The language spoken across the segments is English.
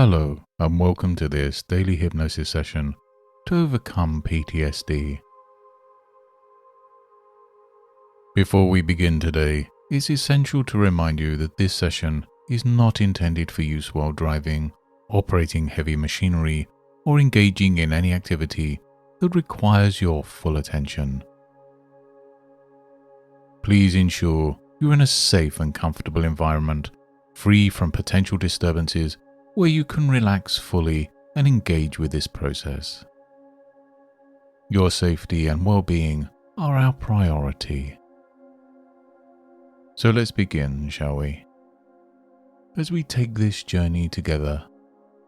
Hello, and welcome to this daily hypnosis session to overcome PTSD. Before we begin today, it's essential to remind you that this session is not intended for use while driving, operating heavy machinery, or engaging in any activity that requires your full attention. Please ensure you're in a safe and comfortable environment, free from potential disturbances, where you can relax fully and engage with this process. Your safety and well-being are our priority. So let's begin, shall we? As we take this journey together,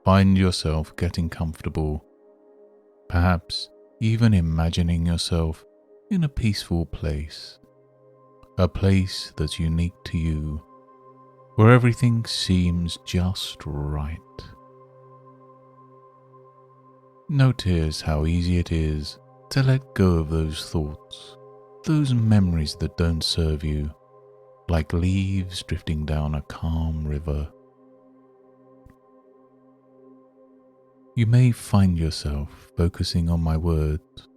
find yourself getting comfortable, perhaps even imagining yourself in a peaceful place, a place that's unique to you, where everything seems just right. Notice how easy it is to let go of those thoughts, those memories that don't serve you, like leaves drifting down a calm river. You may find yourself focusing on my words,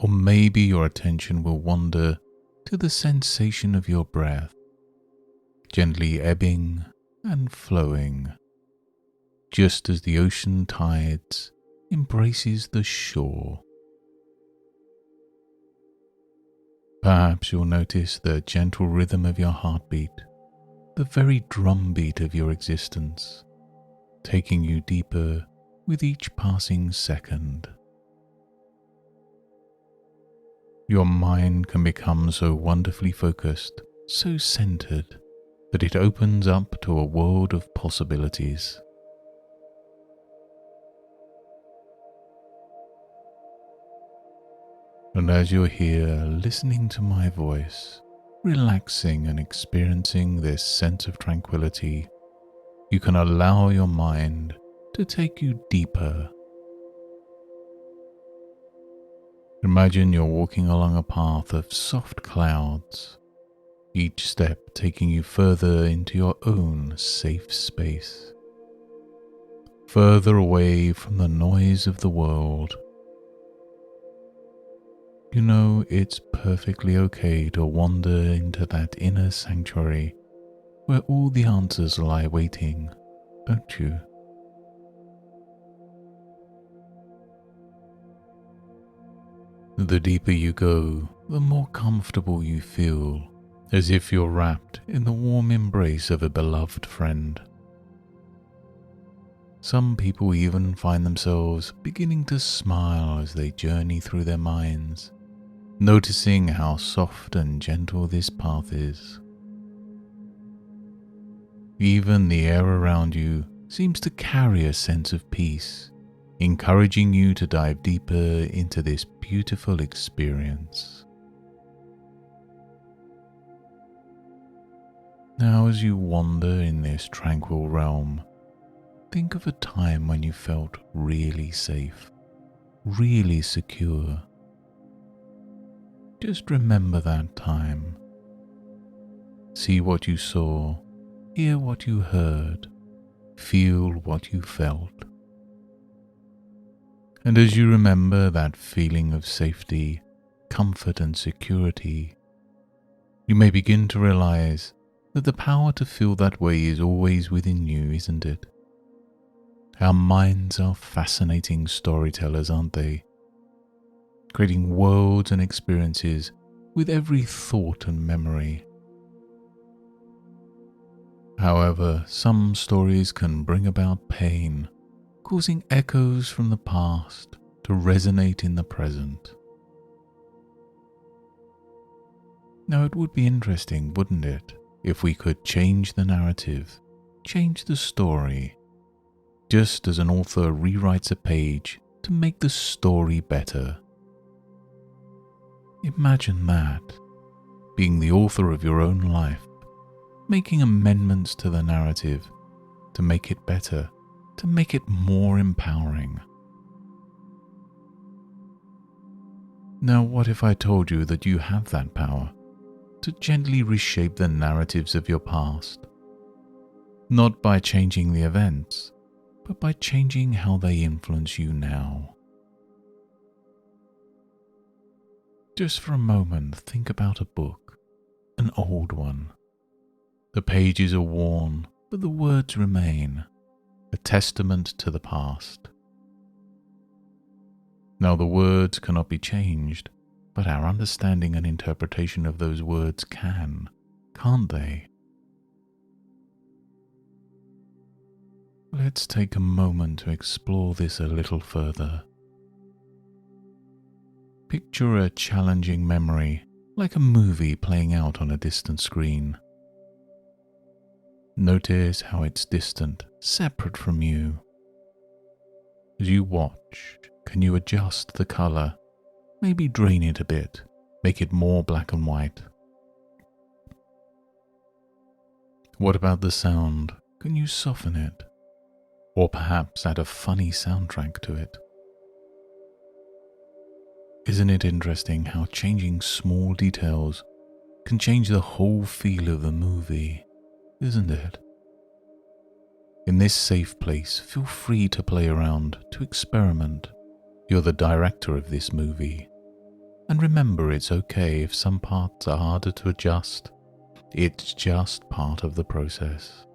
or maybe your attention will wander to the sensation of your breath, gently ebbing and flowing, just as the ocean tides embraces the shore. Perhaps you'll notice the gentle rhythm of your heartbeat, the very drumbeat of your existence, taking you deeper with each passing second. Your mind can become so wonderfully focused, so centered, that it opens up to a world of possibilities. And as you're here listening to my voice, relaxing and experiencing this sense of tranquility, you can allow your mind to take you deeper. Imagine you're walking along a path of soft clouds, each step taking you further into your own safe space, further away from the noise of the world. You know, it's perfectly okay to wander into that inner sanctuary where all the answers lie waiting, don't you? The deeper you go, the more comfortable you feel, as if you're wrapped in the warm embrace of a beloved friend. Some people even find themselves beginning to smile as they journey through their minds, noticing how soft and gentle this path is. Even the air around you seems to carry a sense of peace, encouraging you to dive deeper into this beautiful experience. Now, as you wander in this tranquil realm, think of a time when you felt really safe, really secure. Just remember that time. See what you saw, hear what you heard, feel what you felt. And as you remember that feeling of safety, comfort and security, you may begin to realize that the power to feel that way is always within you, isn't it? Our minds are fascinating storytellers, aren't they? Creating worlds and experiences with every thought and memory. However, some stories can bring about pain, causing echoes from the past to resonate in the present. Now, it would be interesting, wouldn't it, if we could change the narrative, change the story, just as an author rewrites a page to make the story better. Imagine that, being the author of your own life, making amendments to the narrative to make it better, to make it more empowering. Now, what if I told you that you have that power to gently reshape the narratives of your past? Not by changing the events, but by changing how they influence you now. Just for a moment, think about a book, an old one. The pages are worn, but the words remain, a testament to the past. Now, the words cannot be changed, but our understanding and interpretation of those words can, can't they? Let's take a moment to explore this a little further. Picture a challenging memory, like a movie playing out on a distant screen. Notice how it's distant, separate from you. As you watch, can you adjust the color? Maybe drain it a bit, make it more black and white. What about the sound? Can you soften it? Or perhaps add a funny soundtrack to it? Isn't it interesting how changing small details can change the whole feel of the movie, isn't it? In this safe place, feel free to play around, to experiment. You're the director of this movie. And remember, it's okay if some parts are harder to adjust. It's just part of the process.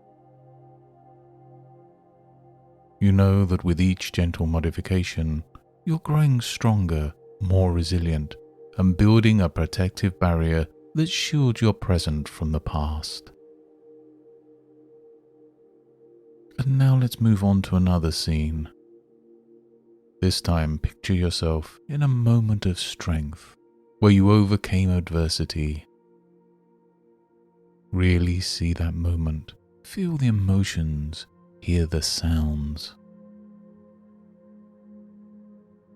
You know that with each gentle modification, you're growing stronger, more resilient, and building a protective barrier that shields your present from the past. And now let's move on to another scene. This time, picture yourself in a moment of strength where you overcame adversity. Really see that moment, feel the emotions, hear the sounds.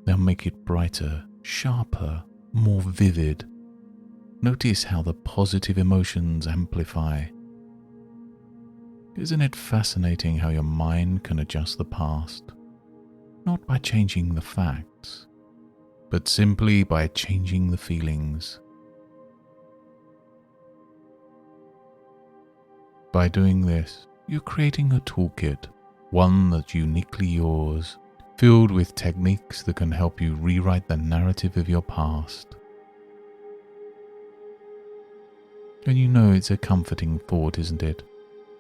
Now make it brighter, sharper, more vivid. Notice how the positive emotions amplify. Isn't it fascinating how your mind can adjust the past? Not by changing the facts, but simply by changing the feelings. By doing this, you're creating a toolkit, one that's uniquely yours, filled with techniques that can help you rewrite the narrative of your past. And you know it's a comforting thought, isn't it?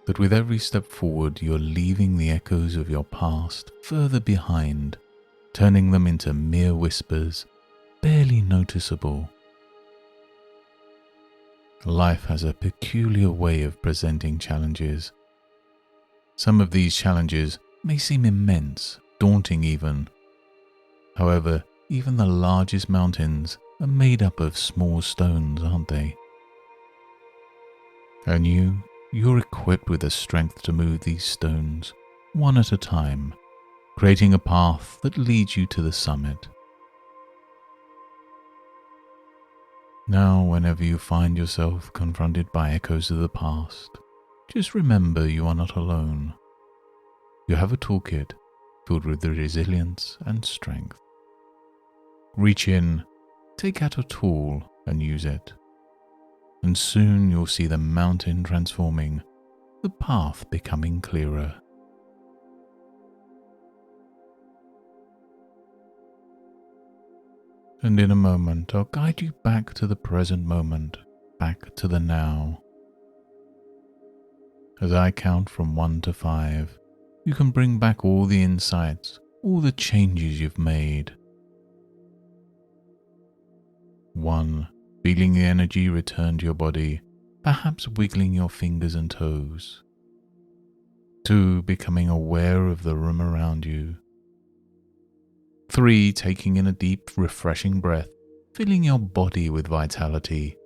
That with every step forward, you're leaving the echoes of your past further behind, turning them into mere whispers, barely noticeable. Life has a peculiar way of presenting challenges. Some of these challenges may seem immense, daunting even. However, even the largest mountains are made up of small stones, aren't they? And you're equipped with the strength to move these stones, one at a time, creating a path that leads you to the summit. Now, whenever you find yourself confronted by echoes of the past, just remember you are not alone. You have a toolkit filled with the resilience and strength. Reach in, take out a tool and use it. And soon you'll see the mountain transforming, the path becoming clearer. And in a moment, I'll guide you back to the present moment, back to the now. As I count from 1 to 5, you can bring back all the insights, all the changes you've made. 1. Feeling the energy return to your body, perhaps wiggling your fingers and toes. 2. Becoming aware of the room around you. 3. Taking in a deep, refreshing breath, filling your body with vitality.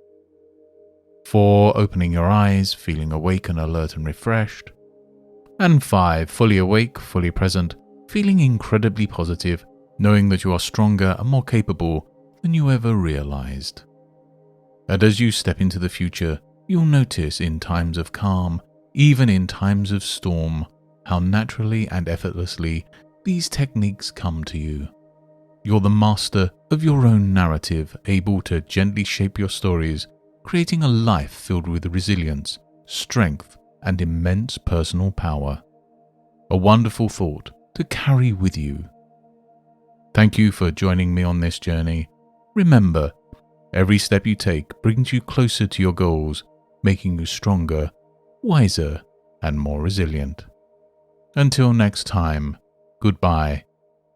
4. Opening your eyes, feeling awake and alert and refreshed. And 5. Fully awake, fully present, feeling incredibly positive, knowing that you are stronger and more capable than you ever realized. And as you step into the future, you'll notice in times of calm, even in times of storm, how naturally and effortlessly these techniques come to you. You're the master of your own narrative, able to gently shape your stories, creating a life filled with resilience, strength, and immense personal power. A wonderful thought, to carry with you. Thank you for joining me on this journey. Remember, every step you take brings you closer to your goals, making you stronger, wiser, and more resilient. Until next time, goodbye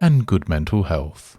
and good mental health.